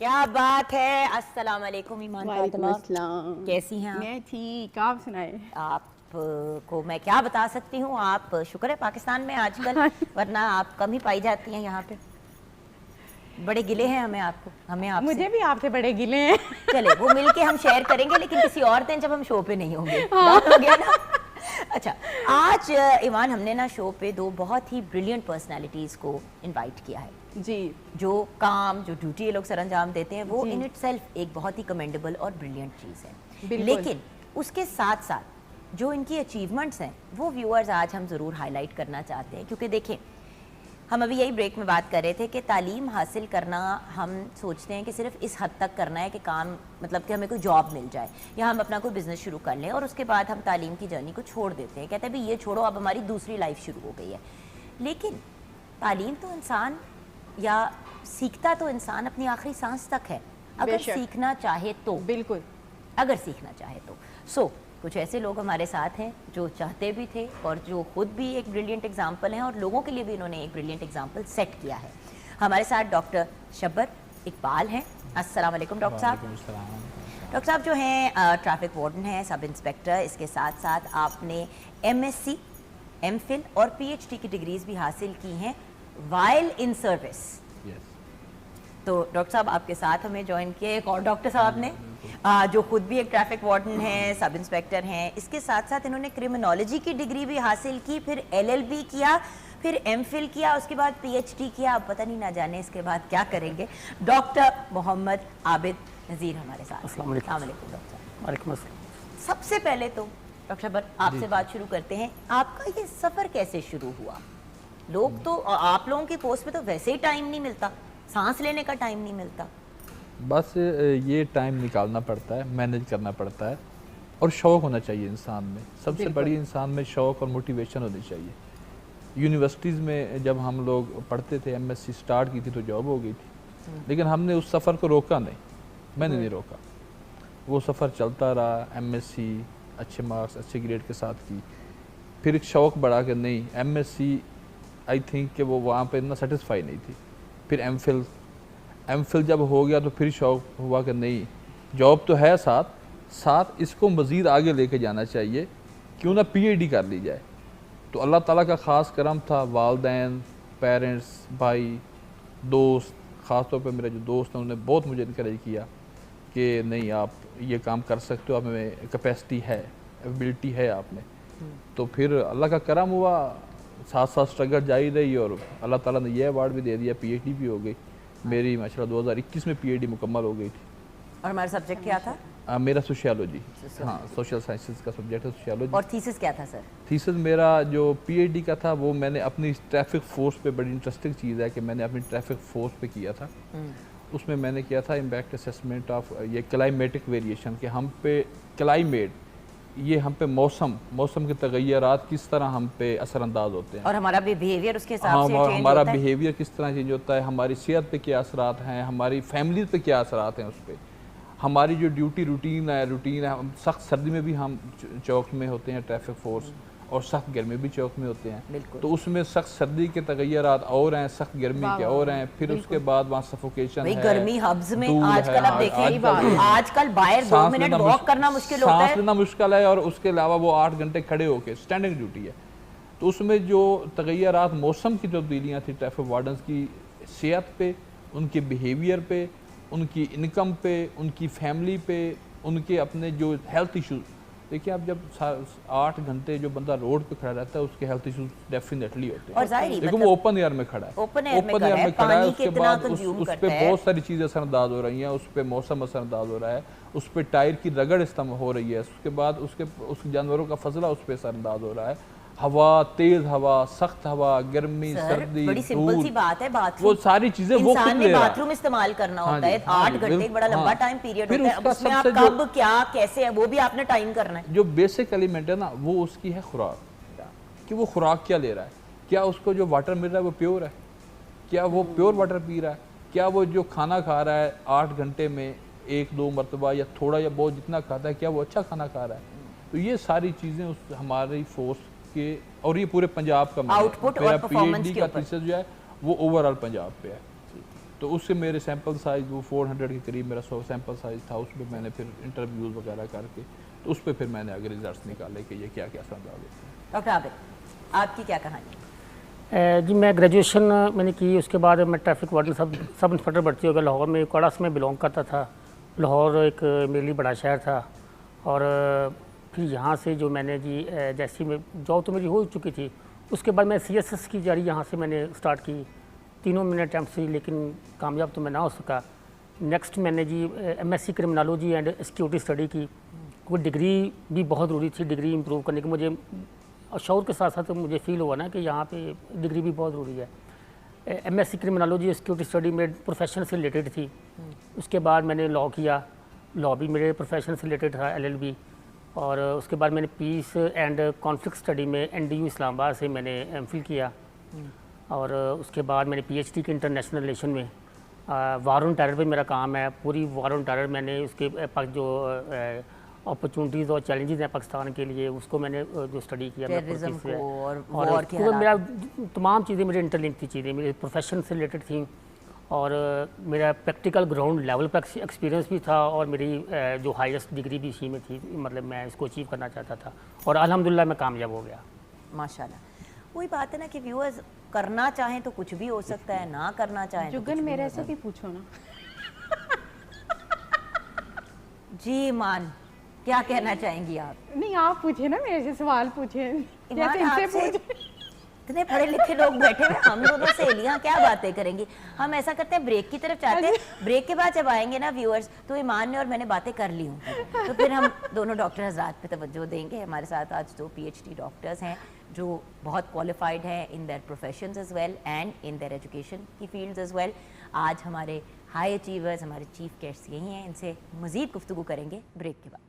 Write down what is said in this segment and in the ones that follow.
क्या बात है। अस्सलाम वालेकुम ईमान फातिमा, कैसी हैं आप? मैं ठीक, आप सुनाए। आपको मैं क्या बता सकती हूँ, आप शुक्र है पाकिस्तान में आजकल, वरना आप कम ही पाई जाती हैं यहाँ पे। बड़े गिले हैं हमें आपसे। मुझे भी आपसे बड़े गिले हैं। चले वो मिलके हम शेयर करेंगे, लेकिन किसी और दिन जब हम शो पे नहीं होंगे। बात हो गया ना। अच्छा, आज ईमान हमने ना शो पे दो बहुत ही ब्रिलियंट पर्सनालिटीज़ को इनवाइट किया है जी। जो काम, जो ड्यूटी ये लोग सर अंजाम देते हैं, वो इन इट सेल्फ एक बहुत ही कमेंडेबल और ब्रिलियंट चीज़ है। लेकिन उसके साथ साथ जो इनकी अचीवमेंट्स हैं वो व्यूअर्स आज हम ज़रूर हाईलाइट करना चाहते हैं। क्योंकि देखें, हम अभी यही ब्रेक में बात कर रहे थे कि तालीम हासिल करना हम सोचते हैं कि सिर्फ इस हद तक करना है कि काम, मतलब कि हमें कोई जॉब मिल जाए या हम अपना कोई बिज़नेस शुरू कर लें, और उसके बाद हम तालीम की जर्नी को छोड़ देते हैं। कहते हैं भाई ये छोड़ो, अब हमारी दूसरी लाइफ शुरू हो गई है। लेकिन तालीम तो इंसान, या सीखता तो इंसान अपनी आखिरी सांस तक है, अगर सीखना चाहे तो। बिल्कुल, अगर सीखना चाहे तो। कुछ ऐसे लोग हमारे साथ हैं जो चाहते भी थे और जो खुद भी एक ब्रिलियंट एग्जाम्पल हैं, और लोगों के लिए भी इन्होंने एक ब्रिलियंट एग्जाम्पल सेट किया है। हमारे साथ डॉक्टर शब्बर इकबाल हैं। अस्सलाम वालेकुम डॉक्टर साहब। डॉक्टर साहब जो हैं ट्रैफिक वार्डन हैं, सब इंस्पेक्टर। इसके साथ साथ आपने MSc, MPhil और PhD की डिग्रीज भी हासिल की हैं वाइल इन सर्विस। तो डॉक्टर साहब आपके साथ हमें ज्वाइन किया एक और डॉक्टर साहब ने, जो खुद भी एक ट्रैफिक वार्डन है, सब इंस्पेक्टर हैं। इसके साथ साथ इन्होंने क्रिमिनोलॉजी की डिग्री भी हासिल की, फिर LLB किया, फिर MPhil किया, उसके बाद PhD किया। अब पता नहीं ना जाने इसके बाद क्या करेंगे। डॉक्टर मोहम्मद आबिद नज़ीर हमारे साथ। अस्सलाम वालेकुम डॉक्टर साहब। वालेकुम अस्सलाम। सबसे पहले तो डॉक्टर शब्बर आपसे बात शुरू करते हैं। आपका ये सफ़र कैसे शुरू हुआ? लोग तो, आप लोगों की पोस्ट पे तो वैसे ही टाइम नहीं मिलता, सांस लेने का टाइम नहीं मिलता। बस ये टाइम निकालना पड़ता है, मैनेज करना पड़ता है, और शौक़ होना चाहिए इंसान में। सबसे बड़ी इंसान में शौक़ और मोटिवेशन होनी चाहिए। यूनिवर्सिटीज़ में जब हम लोग पढ़ते थे, MSc स्टार्ट की थी तो जॉब हो गई थी, लेकिन हमने उस सफ़र को रोका नहीं। मैंने नहीं रोका, वो सफ़र चलता रहा। MSc अच्छे मार्क्स, अच्छे ग्रेड के साथ की, फिर एक शौक़ बढ़ा कि नहीं, MSc आई थिंक कि वो वहाँ पे इतना सेटिस्फाई नहीं थी। फिर MPhil जब हो गया तो फिर शौक़ हुआ कि नहीं, जॉब तो है साथ साथ, इसको मज़ीद आगे लेके जाना चाहिए, क्यों ना PhD कर ली जाए। तो अल्लाह ताला का ख़ास करम था, वालदैन, पेरेंट्स, भाई, दोस्त, ख़ास तौर पे मेरे जो दोस्त हैं उन्होंने बहुत मुझे इनकरेज किया कि नहीं, आप ये काम कर सकते हो, आप में कैपेसिटी है, एबिलिटी है आप में। तो फिर अल्लाह का करम हुआ, साथ साथ स्ट्रगल जारी रही, और अल्लाह ताला ने यह अवार्ड भी दे दिया, PhD भी हो गई मेरी माशाल्लाह। 2021 में PhD मुकम्मल हो गई थी। और हमारा सब्जेक्ट क्या था? मेरा सोशियोलॉजी, हाँ, सोशल साइंसेस का सब्जेक्ट है सोशियोलॉजी। और थीसिस क्या था सर? थीसिस मेरा जो PhD का था वो मैंने अपनी ट्रैफिक फोर्स पे, बड़ी इंटरेस्टिंग चीज़ है कि मैंने अपनी ट्रैफिक फोर्स पे किया था। उसमें मैंने किया था इम्पैक्ट असेसमेंट ऑफ ये क्लाइमेटिक वेरिएशन, कि हम पे क्लाइमेट, ये हम पे मौसम के तगय्युरात किस तरह हम पे असरअंदाज होते हैं, और हमारा भी बिहेवियर उसके हिसाब से चेंज हमारा होता है। बिहेवियर किस तरह चेंज होता है, हमारी सेहत पे क्या असरात हैं, हमारी फैमिली पे क्या असरात हैं, उस पर हमारी जो ड्यूटी रूटीन है। हम सख्त सर्दी में भी हम चौक में होते हैं ट्रैफिक फोर्स, और सख्त गर्मी में भी चौक में होते हैं। तो उसमें सख्त सर्दी के तगय्युरात और हैं, सख्त गर्मी के और हैं, फिर उसके बाद वहाँ सफोकेशन है, गर्मी हब्स में आजकल आप देखिए, आजकल बाहर 2 मिनट वॉक करना मुश्किल होता है, सांस लेना मुश्किल है, और उसके अलावा वो 8 घंटे खड़े होके स्टैंडिंग ड्यूटी है। तो उसमें जो तगय्युरात, मौसम की तब्दीलियाँ थी ट्रैफिक वार्डन्स की सेहत पे, उनके बिहेवियर पे, उनकी इनकम पे, उनकी फैमिली पे, उनके अपने जो हेल्थ इशूज़। देखिए, आप जब 8 घंटे जो बंदा रोड पे खड़ा रहता है, उसके हेल्थ इशूज डेफिनेटली होते हैं। देखो, मतलब वो ओपन एयर में खड़ा है, ओपन एयर में खड़ा है, उसके बाद उस पर बहुत सारी चीज़ें असरअंदाज हो रही हैं, उस पर मौसम असरअंदाज हो रहा है, उस पर टायर की रगड़ इस्तेमाल हो रही है, उसके बाद उस जानवरों का फजला उस पर असरअंदाज हो रहा है, हवा, तेज हवा, सख्त हवा, गर्मी, सर्दी, बड़ी सिंपल सी बात है, बाथरूम, वो सारी चीजें वो खुद ले रहा है। बाथरूम इस्तेमाल करना होता है, 8 घंटे एक बड़ा लंबा टाइम पीरियड होता है। उसमें आप जो कब, क्या, कैसे है, वो भी आपने टाइम करना है। जो बेसिक एलिमेंट है ना, वो उसकी है खुराक, कि वो खुराक क्या ले रहा है, क्या उसको जो वाटर मिल रहा है वो प्योर है, क्या वो प्योर वाटर पी रहा है, क्या वो जो खाना खा रहा है 8 घंटे में 1-2 मरतबा या थोड़ा या बहुत जितना खाता है, क्या वो अच्छा खाना खा रहा है। तो ये सारी चीज़ें उस हमारी फोर्स के, और ये पूरे पंजाब का आउटपुट और परफॉर्मेंस PhD का थीसिस जो है वो ओवरऑल पंजाब पे है। तो उससे मेरे सैंपल साइज वो 400 के करीब मेरा सैंपल साइज था, उसमें मैंने फिर इंटरव्यूज़ वगैरह करके तो उस पर फिर मैंने आगे रिजल्ट्स निकाले कि ये क्या क्या संभाल होते हैं। डॉक्टर आबिद, आपकी क्या कहानी? जी मैं ग्रेजुएशन मैंने की, उसके बाद मैं ट्रैफिक वार्डन सब इंस्पेक्टर भर्ती हो गया। लाहौर में कोड़ास में बिलोंग करता था। लाहौर एक मेरे लिए बड़ा शहर था। और फिर यहाँ से जो मैंने जी जैसी में जॉब तो मेरी हो चुकी थी, उसके बाद मैं CSS की जारी यहाँ से मैंने स्टार्ट की। तीनों मैंने अटैम्प्ट से, लेकिन कामयाब तो मैं ना हो सका। नेक्स्ट मैंने जी MSc criminology and security study की। वो डिग्री भी बहुत ज़रूरी थी, डिग्री इम्प्रूव करने की। मुझे शौर के साथ साथ मुझे फील हुआ ना कि यहाँ पे डिग्री भी बहुत ज़रूरी है। MSc क्रिमिनोलॉजी सिक्योरिटी स्टडी मेरे प्रोफेशन से रिलेटेड थी। उसके बाद मैंने लॉ किया, लॉ भी मेरे प्रोफेशन से रिलेटेड था, LLB। और उसके बाद मैंने पीस एंड कॉन्फ्लिक्ट स्टडी में NDU इस्लामाबाद से मैंने MPhil किया। और उसके बाद मैंने PhD की इंटरनेशनल रिलेशन में वार ऑन टेरर पे मेरा काम है। पूरी वार ऑन टेरर मैंने उसके जो अपॉर्चुनिटीज़ और चैलेंजेस हैं पाकिस्तान के लिए, उसको मैंने जो स्टडी किया टेररिज्म को और और वॉर के मेरा हालात। तमाम चीज़ें मेरे इंटरलिंक थी, चीज़ें मेरे प्रोफेशन से रिलेटेड थी। और मेरा प्रैक्टिकल ग्राउंड लेवल पर एक्सपीरियंस भी था। और मेरी जो हाईएस्ट डिग्री भी इसी में थी, मतलब मैं इसको अचीव करना चाहता था। और अल्हम्दुलिल्लाह मैं कामयाब हो गया। माशाल्लाह। वही बात है ना कि व्यूअर्स करना चाहें तो कुछ भी हो सकता है, ना करना चाहें तो जुगन मेरे से भी पूछो ना। जी ईमान, क्या कहना चाहेंगी आप? नहीं आप पूछे ना, मेरे से सवाल पूछे। या ईमान, इनसे आपसे पूछ। इतने पढ़े लिखे लोग बैठे हुए, हम दोनों सहेलियां क्या बातें करेंगी। हम ऐसा करते हैं, ब्रेक की तरफ चाहते हैं। ब्रेक के बाद जब आएंगे ना व्यूअर्स, तो ईमान ने और मैंने बातें कर ली हूँ, तो फिर हम दोनों डॉक्टर हजरात पे तवज्जो देंगे। हमारे साथ आज 2 PhD डॉक्टर्स हैं जो बहुत क्वालिफाइड हैं in their professions as well and in their education की फील्ड्स एज वेल। आज हमारे हाई अचीवर्स, हमारे चीफ गेस्ट्स यही हैं, इनसे मज़ीद गुफ्तगू करेंगे ब्रेक के बाद।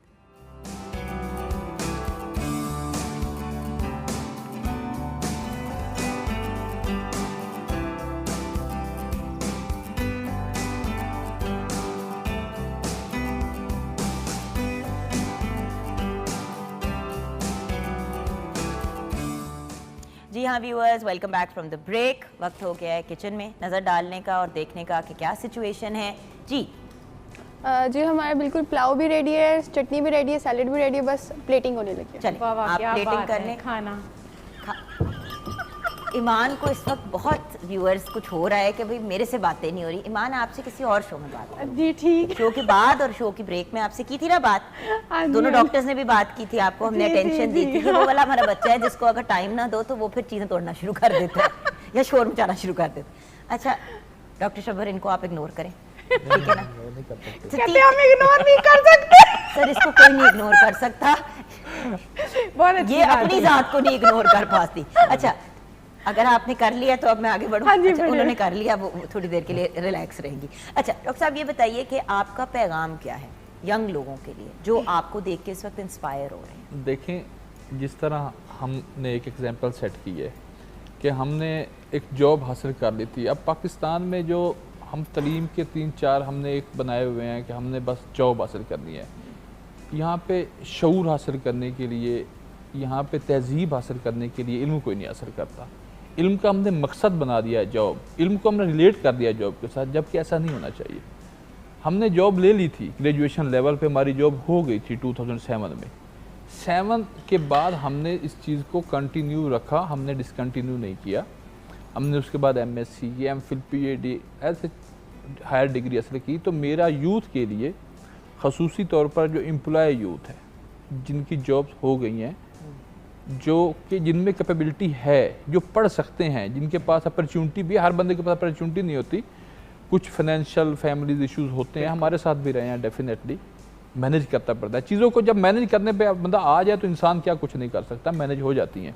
जी हाँ viewers, welcome back from the break. वक्त हो गया है किचन में नज़र डालने का और देखने का कि क्या सिचुएशन है। जी जी हमारा बिल्कुल पुलाव भी रेडी है, चटनी भी रेडी है, सैलेड भी रेडी है, बस प्लेटिंग होने लगी है। चलिए वाह वाह, आप क्या प्लेटिंग बात कर है, लें। खाना। ईमान को इस वक्त बहुत व्यूअर्स कुछ हो रहा है कि भाई मेरे से बातें नहीं हो रही। ईमान आपसे किसी और शो में बात करूं। जी ठीक। शो के बाद और शो की ब्रेक में आपसे की थी ना बात। हाँ जी, दोनों हाँ जी। डॉक्टर्स ने भी बात की थी, आपको हमने जी, जी, अटेंशन दी जी, थी कि वो वाला हमारा बच्चा है जिसको अगर टाइम ना दो तो वो फिर चीज़ें तोड़ना शुरू कर देता है या शोर मचाना शुरू कर देता है। अच्छा डॉक्टर शब्बर, इनको आप इग्नोर करें, ठीक है ना? कहते हम इग्नोर नहीं कर सकते। सर इसको कोई नहीं इग्नोर कर सकता, बहुत अच्छी ये बात अपनी है। जात को नहीं इग्नोर कर पाती। अच्छा अगर आपने कर लिया तो अब मैं आगे बढ़ूं। हाँ जी, अच्छा, बढ़िए। उन्होंने कर लिया, वो थोड़ी देर के लिए रिलैक्स रहेंगी। अच्छा डॉक्टर साहब ये बताइए कि आपका पैगाम क्या है यंग लोगों के लिए जो आपको देख के इस वक्त इंस्पायर हो रहे हैं? देखें, जिस तरह हमने एक एग्जांपल सेट की है कि हमने एक जॉब हासिल कर ली थी। अब पाकिस्तान में जो हम तलीम के 3-4 हमने एक बनाए हुए हैं कि हमने बस जॉब हासिल करनी है। यहाँ पे शऊर हासिल करने के लिए, यहाँ पे तहजीब हासिल करने के लिए इल्म कोई नहीं हासिल करता। इल्म का हमने मकसद बना दिया है जॉब, इल्म को हमने रिलेट कर दिया जॉब के साथ, जबकि ऐसा नहीं होना चाहिए। हमने जॉब ले ली थी, ग्रेजुएशन लेवल पे हमारी जॉब हो गई थी 2007 में। 7 के बाद हमने इस चीज़ को कंटिन्यू रखा, हमने डिसकंटिन्यू नहीं किया। हमने उसके बाद MSc, MPhil, PhD ऐसे हायर डिग्री हासिल की। तो मेरा यूथ के लिए खसूसी तौर पर जो एम्प्लॉय यूथ है जिनकी जॉब्स हो गई हैं, जो कि जिनमें कैपेबिलिटी है, जो पढ़ सकते हैं, जिनके पास अपॉर्चुनिटी भी, हर बंदे के पास अपॉर्चुनिटी नहीं होती, कुछ फाइनेंशियल फैमिलीज इश्यूज होते हैं, हमारे साथ भी रहे हैं। डेफिनेटली मैनेज करना पड़ता है चीज़ों को। जब मैनेज करने पे बंदा आ जाए तो इंसान क्या कुछ नहीं कर सकता, मैनेज हो जाती हैं।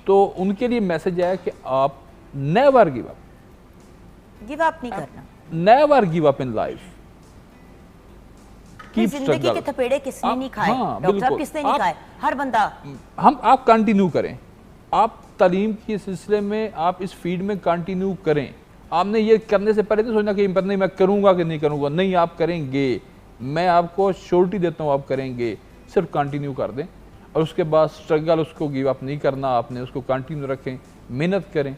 तो उनके लिए मैसेज है कि आप नेवर गिव अप नहीं करना, never give up in life. जिंदगी के थपेड़े किसने नहीं खाए हाँ, डॉक्टर साहब, बिल्कुल। किसने नहीं खाए? हर बंदा। आप कंटिन्यू करें, आप तालीम के सिलसिले में आप इस फील्ड में कंटिन्यू करें। आपने ये करने से पहले तो सोचना कि नहीं मैं करूंगा कि नहीं करूंगा, नहीं आप करेंगे, मैं आपको श्योरिटी देता हूँ आप करेंगे। सिर्फ कंटिन्यू कर दें और उसके बाद स्ट्रगल उसको गिव अप नहीं करना, आपने उसको कंटिन्यू रखें, मेहनत करें।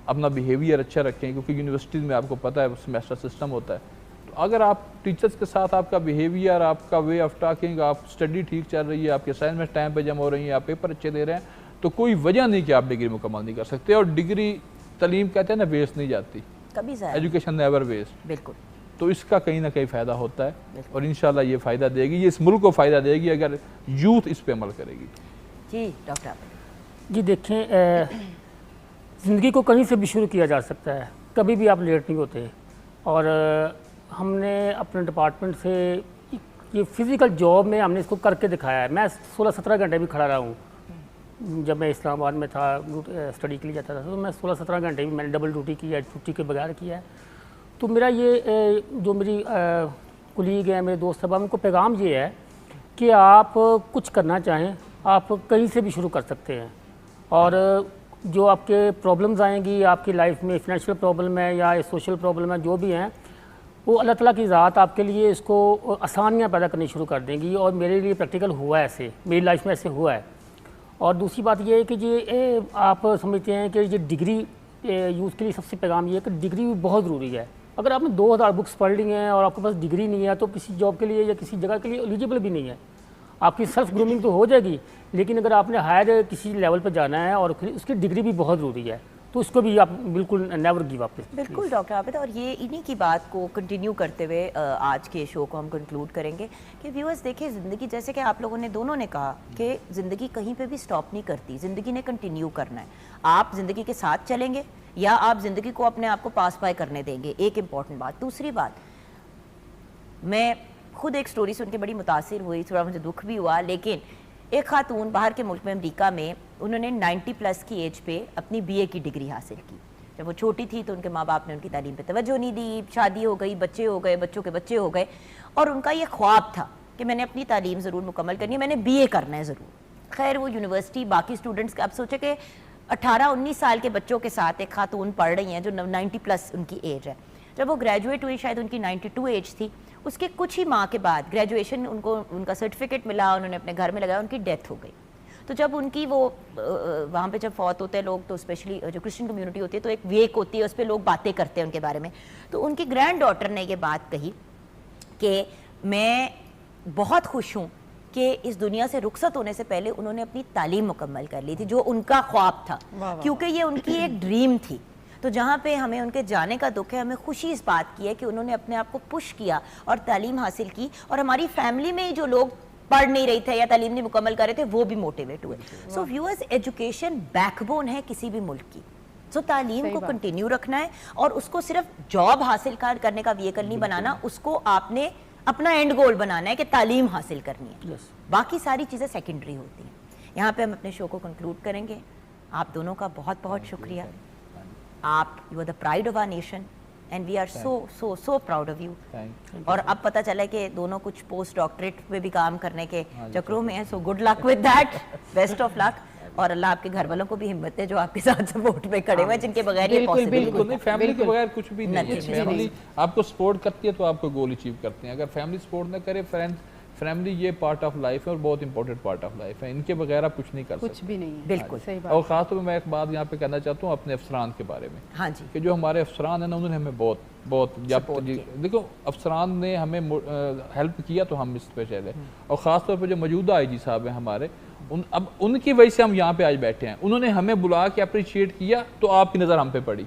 अपना बिहेवियर अच्छा रखें, क्योंकि यूनिवर्सिटीज़ में आपको पता है सेमेस्टर सिस्टम होता है। तो अगर आप टीचर्स के साथ आपका बिहेवियर, आपका वे ऑफ टॉकिंग, आप स्टडी ठीक चल रही है, आपके असाइनमेंट टाइम पे जमा हो रही हैं, आप पेपर अच्छे दे रहे हैं, तो कोई वजह नहीं कि आप डिग्री मुकम्मल नहीं कर सकते। और डिग्री, तालीम कहते हैं ना, वेस्ट नहीं जाती, कभी ज़ाया एजुकेशन नेवर वेस्ट। बिल्कुल। तो इसका कहीं ना कहीं फ़ायदा होता है और इंशाल्लाह ये फ़ायदा देगी, ये इस मुल्क को फ़ायदा देगी अगर यूथ इस पे अमल करेगी। जी डॉक्टर आबिद। जी देखें, ज़िंदगी को कहीं से भी शुरू किया जा सकता है, कभी भी आप लेट नहीं होते। और हमने अपने डिपार्टमेंट से ये फ़िज़िकल जॉब में हमने इसको करके दिखाया है। मैं 16-17 घंटे भी खड़ा रहा हूँ। जब मैं इस्लामाबाद में था, स्टडी के लिए जाता था, तो मैं 16-17 घंटे भी मैंने डबल ड्यूटी की है, छुट्टी के बगैर किया है। तो मेरा ये जो मेरी कुलीग है, मेरे दोस्त साहब, उनको पैगाम ये है कि आप कुछ करना चाहें, आप कहीं से भी शुरू कर सकते हैं। और जो आपके प्रॉब्लम्स आएंगी आपकी लाइफ में, फाइनेंशियल प्रॉब्लम है या सोशल प्रॉब्लम है, जो भी हैं, वो अल्लाह ताला की ज़ात आपके लिए इसको आसानियाँ पैदा करनी शुरू कर देंगी। और मेरे लिए प्रैक्टिकल हुआ है, ऐसे मेरी लाइफ में ऐसे हुआ है। और दूसरी बात ये है कि ये आप समझते हैं कि ये डिग्री यूथ के लिए सबसे पैगाम ये है कि डिग्री भी बहुत ज़रूरी है। अगर आपने 2000 बुक्स पढ़ ली हैं और आपके पास डिग्री नहीं है, तो किसी जॉब के लिए या किसी जगह के लिए एलिजिबल भी नहीं है। आपकी सेल्फ ग्रूमिंग तो हो जाएगी, लेकिन अगर आपने हायर किसी लेवल पर जाना है और उसकी डिग्री भी बहुत ज़रूरी है, तो उसको भी आप बिल्कुल नेवर गिव अप। बिल्कुल डॉक्टर आबिद, और ये इन्हीं की बात को कंटिन्यू करते हुए आज के शो को हम कंक्लूड करेंगे कि व्यूअर्स देखिए, ज़िंदगी, जैसे कि आप लोगों ने दोनों ने कहा कि ज़िंदगी कहीं पे भी स्टॉप नहीं करती, ज़िंदगी ने कंटिन्यू करना है। आप ज़िंदगी के साथ चलेंगे या आप ज़िंदगी को अपने आप को पास बाय करने देंगे, एक इम्पॉर्टेंट बात। दूसरी बात, मैं खुद एक स्टोरी सुन के बड़ी मुतासिर हुई, थोड़ा मुझे दुख भी हुआ, लेकिन एक खातून बाहर के मुल्क में, अमेरिका में, उन्होंने 90+ की एज पे अपनी BA की डिग्री हासिल की। जब वो छोटी थी तो उनके माँ बाप ने उनकी तालीम पे तवज्जो नहीं दी, शादी हो गई, बच्चे हो गए, बच्चों के बच्चे हो गए, और उनका ये ख्वाब था कि मैंने अपनी तालीम ज़रूर मुकम्मल करनी है, मैंने BA करना है ज़रूर। खैर वो यूनिवर्सिटी, बाकी स्टूडेंट्स, अब सोचे कि 18-19 साल के बच्चों के साथ एक खातून पढ़ रही हैं जो 90+ उनकी एज है। जब वो ग्रेजुएट हुई, शायद उनकी 92 एज थी, उसके कुछ ही माह के बाद ग्रेजुएशन, उनका सर्टिफिकेट मिला, उन्होंने अपने घर में लगाया, उनकी डेथ हो गई। तो जब उनकी वो वहाँ पे जब फौत होते हैं लोग, तो स्पेशली जो क्रिश्चियन कम्युनिटी होती है, तो एक वेक होती है, उस पर लोग बातें करते हैं उनके बारे में। तो उनकी ग्रैंड डॉटर ने ये बात कही कि मैं बहुत खुश हूँ कि इस दुनिया से रुखसत होने से पहले उन्होंने अपनी तालीम मुकम्मल कर ली थी, जो उनका ख्वाब था, क्योंकि ये उनकी एक ड्रीम थी। तो जहाँ पे हमें उनके जाने का दुख है, हमें खुशी इस बात की है कि उन्होंने अपने आप को पुश किया और तालीम हासिल की, और हमारी फैमिली में जो लोग पढ़ नहीं रहे थे या तालीम नहीं मुकम्मल कर रहे थे, वो भी मोटिवेट हुए। सो व्यूअर्स, एजुकेशन बैकबोन है किसी भी मुल्क की। सो तालीम को कंटिन्यू रखना है और उसको सिर्फ जॉब हासिल करने का व्हीकल नहीं बनाना, उसको आपने अपना एंड गोल बनाना है कि तालीम हासिल करनी है। बाकी सारी चीज़ें सेकेंडरी होती हैं। यहाँ पे हम अपने शो को कंक्लूड करेंगे। आप दोनों का बहुत बहुत शुक्रिया। आप, you are the pride of our nation and we are so proud of you. और अब पता चला कि दोनों कुछ पोस्ट डॉक्टरेट पे भी काम करने के चक्रों में हैं। So good luck with that, best of luck. और अल्लाह आपके घर वालों को भी हिम्मत है जो आपके साथ सपोर्ट पे खड़े हुए, जिनके बगैर ये पॉसिबल नहीं। फैमिली के बगैर कुछ भी नहीं है। फैमिली आपको सपोर्ट करती है तो आपको गोल अचीव करते हैं। अगर फैमिली सपोर्ट ना करे, फैमिली ये पार्ट ऑफ लाइफ है और बहुत इंपॉर्टेंट पार्ट ऑफ लाइफ है। इनके बगैर आप कुछ नहीं कर सकते, कुछ भी नहीं है। बिल्कुल सही बात। और ख़ास तौर पर मैं एक बात यहाँ पे कहना चाहता हूँ अपने अफसरान के बारे में। हाँ जी, कि जो हमारे अफसरान हैं ना, उन्होंने हमें बहुत देखो, अफसरान ने हमें हेल्प किया तो हम इस पे चले। और ख़ास तौर पर जो मौजूदा IG साहब हैं हमारे, अब उनकी वजह से हम यहाँ पे आज बैठे हैं। उन्होंने हमें बुला के अप्रिशिएट किया तो आपकी नज़र हम पे पड़ी।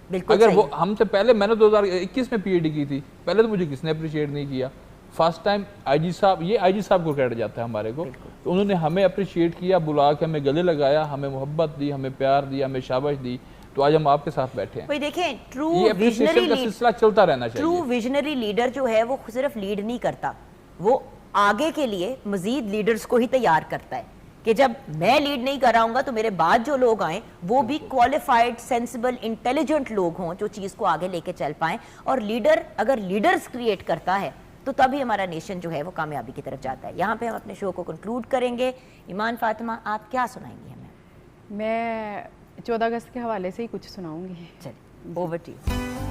बिल्कुल अगर वो हमसे पहले, मैंने 2021 में PhD की थी, पहले तो मुझे किसने अप्रिशिएट नहीं किया। फर्स्ट टाइम IG साहब, ये IG साहब को क्रेडिट जाता है हमारे को। तो उन्होंने हमें अप्रिशिएट किया, बुला के हमें गले लगाया, हमें मोहब्बत दी, हमें प्यार दिया, हमें शाबाश दी। तो आज हम आपके साथ बैठे हैं। भाई देखें, ट्रू ये appreciation का सिलसिला चलता रहना चाहिए। ट्रू विजनरी लीडर जो है वो सिर्फ लीड नहीं करता, वो आगे के लिए मजीद लीडर्स को ही तैयार करता है कि जब मैं लीड नहीं कर रहा हूँगा तो मेरे बाद जो लोग आए वो भी क्वालिफाइड, सेंसिबल, इंटेलिजेंट लोग हों जो चीज़ को आगे लेके चल पाएं। और लीडर अगर लीडर्स क्रिएट करता है तो तभी हमारा नेशन जो है वो कामयाबी की तरफ जाता है। यहाँ पे हम अपने शो को कंक्लूड करेंगे। ईमान फातिमा, आप क्या सुनाएंगी हमें? मैं 14 अगस्त के हवाले से ही कुछ सुनाऊंगी। चलिए, ओवर टू यू।